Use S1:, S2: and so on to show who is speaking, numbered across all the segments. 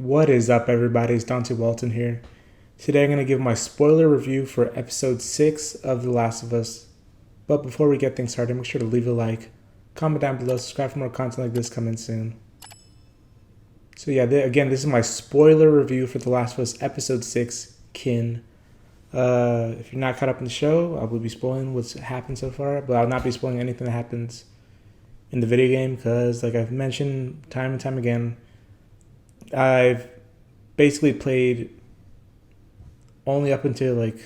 S1: What is up, everybody? It's Dante Walton here. Today I'm going to give my spoiler review for episode 6 of The Last of Us. But before we get things started, make sure to leave a like, comment down below, subscribe for more content like this coming soon. So yeah, again, this is my spoiler review for The Last of Us episode 6, Kin. If you're not caught up in the show, I will be spoiling what's happened so far, but I'll not be spoiling anything that happens in the video game because, like I've mentioned time and time again, I've basically played only up until like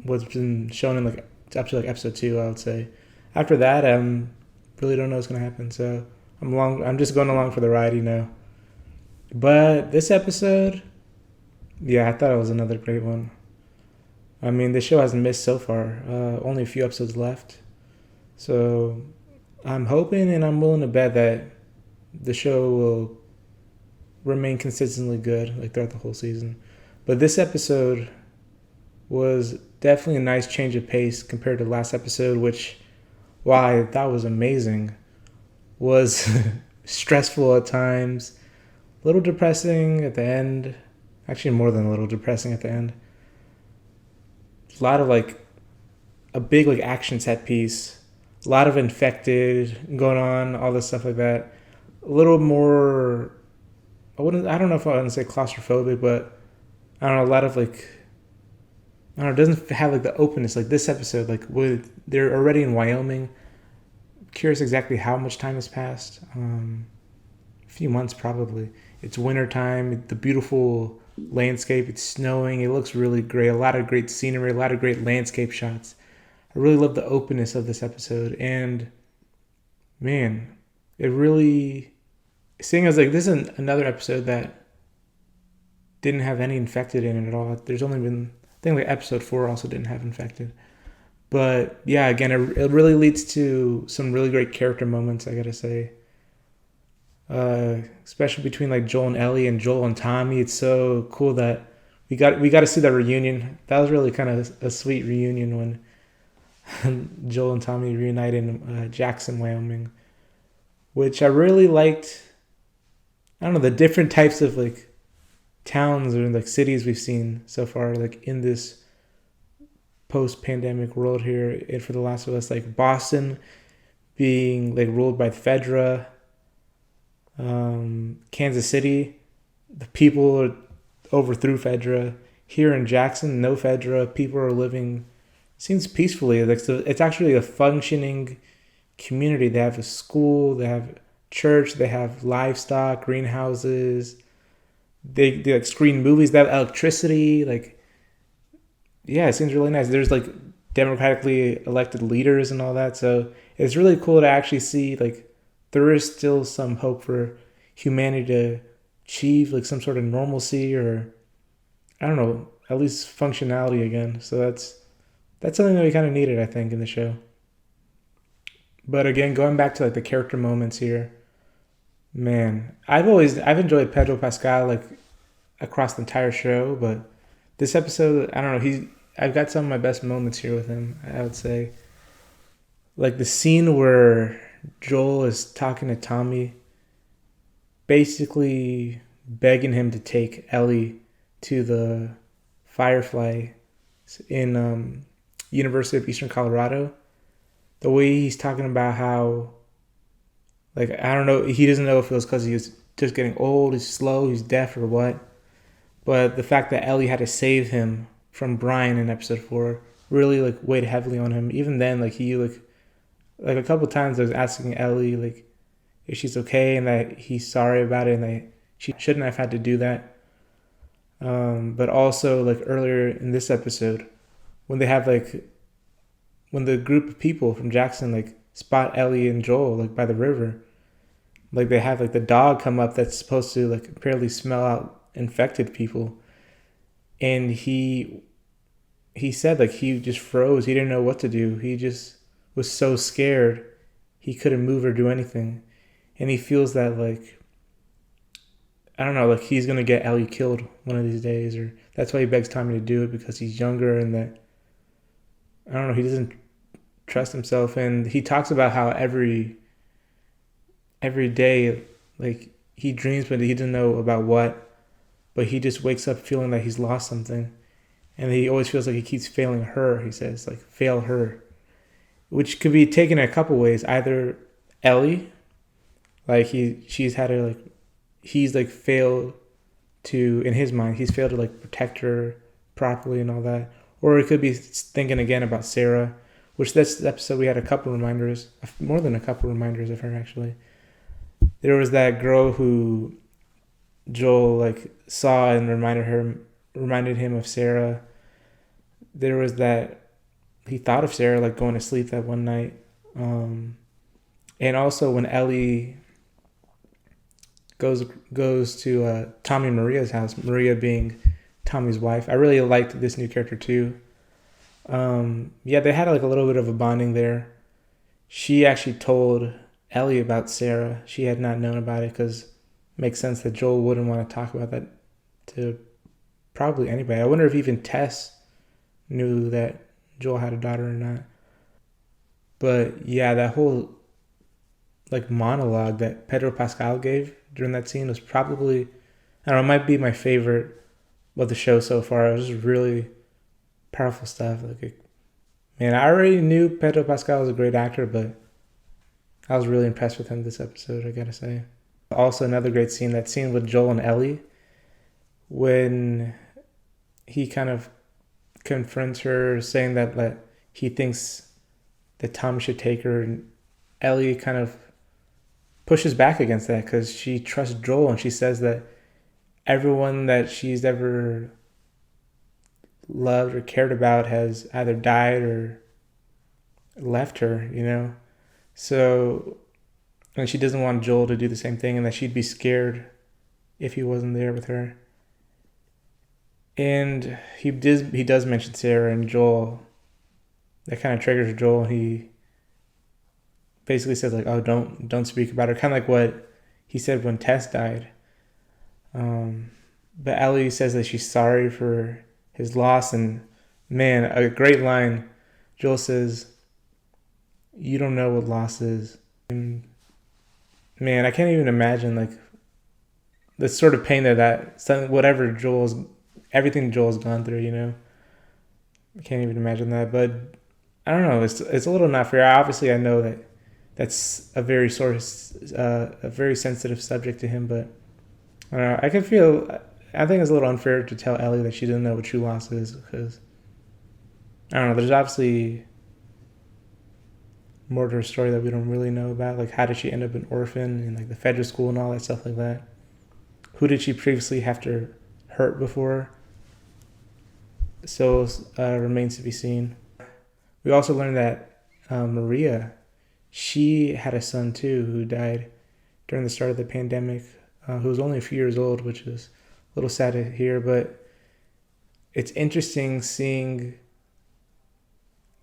S1: what's been shown in like up to like episode 2, I would say. After that, really don't know what's gonna happen. So I'm just going along for the ride, But this episode, yeah, I thought it was another great one. I mean, the show hasn't missed so far. Only a few episodes left. So I'm hoping and I'm willing to bet that the show will remain consistently good like throughout the whole season. But this episode was definitely a nice change of pace compared to last episode, which, while I thought was amazing, was stressful at times, a little depressing at the end. Actually, more than a little depressing at the end. A lot of like a big like action set piece, a lot of infected going on, all this stuff like that. A little more, I don't know if I want to say claustrophobic, but I don't know, a lot of like, I don't know, it doesn't have like the openness like this episode. Like they're already in Wyoming. Curious exactly how much time has passed. A few months probably. It's winter time. The beautiful landscape. It's snowing. It looks really great. A lot of great scenery. A lot of great landscape shots. I really love the openness of this episode. And man, it really, seeing as like this is another episode that didn't have any infected in it at all. There's only been, I think like episode 4 also didn't have infected. But yeah, again, it really leads to some really great character moments, I gotta say. Especially between like Joel and Ellie and Joel and Tommy. It's so cool that we got to see that reunion. That was really kind of a sweet reunion when Joel and Tommy reunited in Jackson, Wyoming, which I really liked. I don't know, the different types of like towns or like cities we've seen so far, like in this post-pandemic world here for The Last of Us, like Boston being like ruled by Fedra, Kansas City, the people overthrew Fedra. Here in Jackson, no Fedra. People are living, seems peacefully. Like so it's actually a functioning community. They have a school, they have church, they have livestock, greenhouses. They like screen movies. They have electricity. Like, yeah, it seems really nice. There's like democratically elected leaders and all that. So it's really cool to actually see like there is still some hope for humanity to achieve like some sort of normalcy or I don't know, at least functionality again. So that's something that we kind of needed, I think, in the show. But again, going back to like the character moments here, man, I've enjoyed Pedro Pascal like across the entire show, but this episode, I don't know, I've got some of my best moments here with him, I would say. Like the scene where Joel is talking to Tommy, basically begging him to take Ellie to the Firefly in University of Eastern Colorado. The way he's talking about how, like, I don't know, he doesn't know if it was because he was just getting old, he's slow, he's deaf, or what. But the fact that Ellie had to save him from Brian in episode 4 really like weighed heavily on him. Even then, like he like a couple times I was asking Ellie like if she's okay and that he's sorry about it and that she shouldn't have had to do that. But also like earlier in this episode when they have like when the group of people from Jackson like spot Ellie and Joel like by the river, like they have like the dog come up that's supposed to like apparently smell out infected people, and he said like he just froze. He didn't know what to do. He just was so scared he couldn't move or do anything, and he feels that like I don't know, like he's gonna get Ellie killed one of these days, or that's why he begs Tommy to do it because he's younger and that I don't know, he doesn't trust himself. And he talks about how every day like he dreams, but he didn't know about what. But he just wakes up feeling that he's lost something, and he always feels like he keeps failing her. He says like fail her, which could be taken a couple ways. Either Ellie, like she's had to like he's like failed to, in his mind, he's failed to like protect her properly and all that. Or it could be thinking again about Sarah, which this episode we had a couple reminders, more than a couple reminders of her actually. There was that girl who Joel like saw and reminded him of Sarah. There was that he thought of Sarah like going to sleep that one night. And also when Ellie goes to Tommy and Maria's house, Maria being Tommy's wife. I really liked this new character too. Yeah, they had like a little bit of a bonding there. She actually told Ellie about Sarah. She had not known about it because it makes sense that Joel wouldn't want to talk about that to probably anybody. I wonder if even Tess knew that Joel had a daughter or not. But yeah, that whole like monologue that Pedro Pascal gave during that scene was probably, I don't know, it might be my favorite of the show so far. It was just really powerful stuff. Man, I already knew Pedro Pascal was a great actor, but I was really impressed with him this episode, I gotta say. Also, another great scene, that scene with Joel and Ellie, when he kind of confronts her, saying that he thinks that Tommy should take her, and Ellie kind of pushes back against that because she trusts Joel, and she says that everyone that she's ever loved or cared about has either died or left her, you know? So, and she doesn't want Joel to do the same thing, and that she'd be scared if he wasn't there with her. And he does mention Sarah, and Joel, that kind of triggers Joel. He basically says like, "Oh, don't speak about her," kind of like what he said when Tess died. But Ellie says that she's sorry for his loss, and man, a great line. Joel says, "You don't know what loss is." And man, I can't even imagine like the sort of pain whatever everything Joel's gone through, you know. I can't even imagine that, but I don't know. It's a little not fair. Obviously, I know that that's a very sensitive subject to him, but I don't know. I think it's a little unfair to tell Ellie that she didn't know what true loss is, because I don't know. There's obviously more to her story that we don't really know about. Like, how did she end up an orphan and like the federal school and all that stuff like that? Who did she previously have to hurt before? So remains to be seen. We also learned that Maria, she had a son too who died during the start of the pandemic, who was only a few years old, which is a little sad to hear, but it's interesting seeing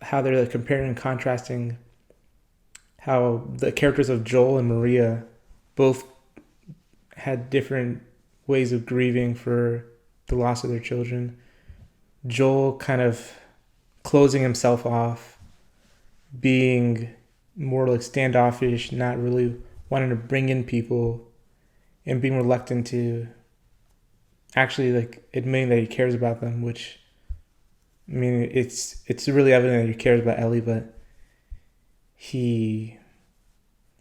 S1: how they're like comparing and contrasting how the characters of Joel and Maria both had different ways of grieving for the loss of their children. Joel kind of closing himself off, being more like standoffish, not really wanting to bring in people, and being reluctant to actually like admitting that he cares about them, which, I mean, it's really evident that he cares about Ellie, but he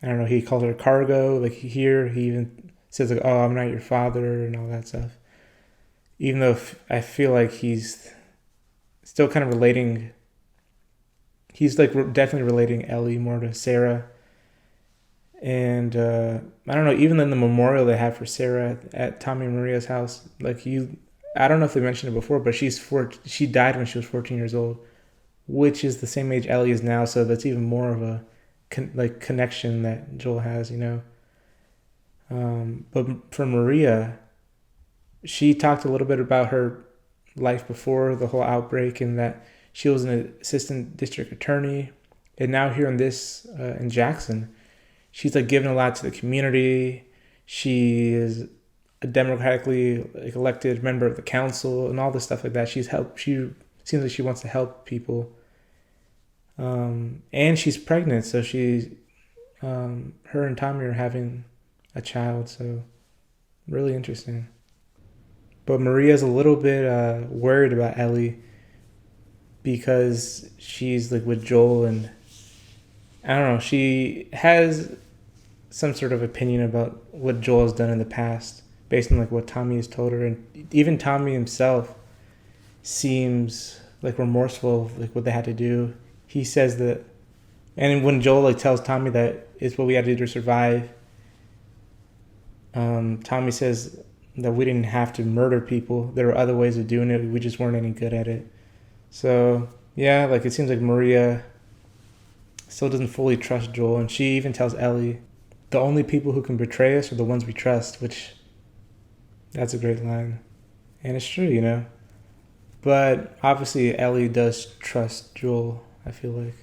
S1: calls her cargo. Like here, he even says like, "Oh, I'm not your father," and all that stuff. Even though I feel like he's still kind of relating, he's like definitely relating Ellie more to Sarah. And I don't know, even in the memorial they have for Sarah at Tommy and Maria's house, like I don't know if they mentioned it before, but she died when she was 14 years old, which is the same age Ellie is now. So that's even more of a connection that Joel has, you know. But for Maria, she talked a little bit about her life before the whole outbreak, and that she was an assistant district attorney, and now here in Jackson, she's like giving a lot to the community. She is a democratically elected member of the council and all this stuff like that. She seems like she wants to help people. And she's pregnant, so her and Tommy are having a child. So Really interesting. But Maria's a little bit worried about Ellie because she's like with Joel, and I don't know. She has some sort of opinion about what Joel has done in the past, based on like what Tommy has told her, and even Tommy himself seems like remorseful of like what they had to do. He says that, and when Joel like tells Tommy that it's what we had to do to survive, Tommy says that we didn't have to murder people. There were other ways of doing it. We just weren't any good at it. So yeah, like it seems like Maria still doesn't fully trust Joel, and she even tells Ellie, "The only people who can betray us are the ones we trust," which that's a great line, and it's true, you know. But obviously, Ellie does trust Joel. I feel like,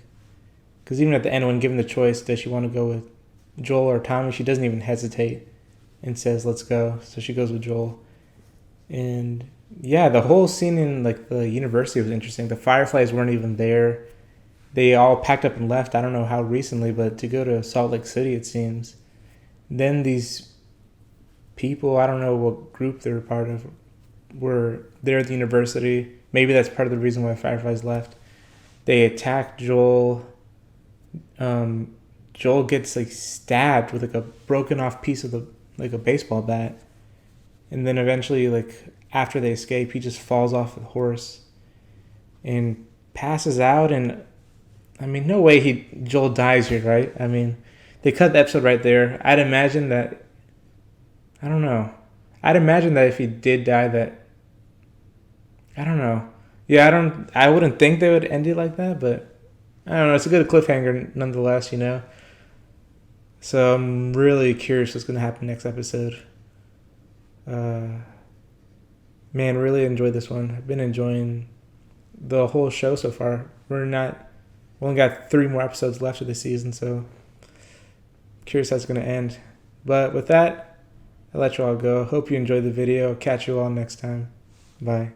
S1: because even at the end, when given the choice, does she want to go with Joel or Tommy, she doesn't even hesitate and says, "Let's go." So she goes with Joel. And yeah, the whole scene in like the university was interesting. The Fireflies weren't even there. They all packed up and left. I don't know how recently, but to go to Salt Lake City, it seems. Then these people, I don't know what group they're part of, were there at the university. Maybe that's part of the reason why Fireflies left. They attack Joel. Joel gets like stabbed with like a broken off piece of the like a baseball bat, and then eventually, like after they escape, he just falls off the horse and passes out. And I mean, no way Joel dies here, right? I mean, they cut the episode right there. I'd imagine that. I don't know. I'd imagine that if he did die, that I don't know. Yeah, I wouldn't think they would end it like that, but I don't know. It's a good cliffhanger nonetheless, you know. So I'm really curious what's going to happen next episode. Man, really enjoyed this one. I've been enjoying the whole show so far. We only got 3 more episodes left of the season, so curious how it's going to end. But with that, I'll let you all go. Hope you enjoyed the video. Catch you all next time. Bye.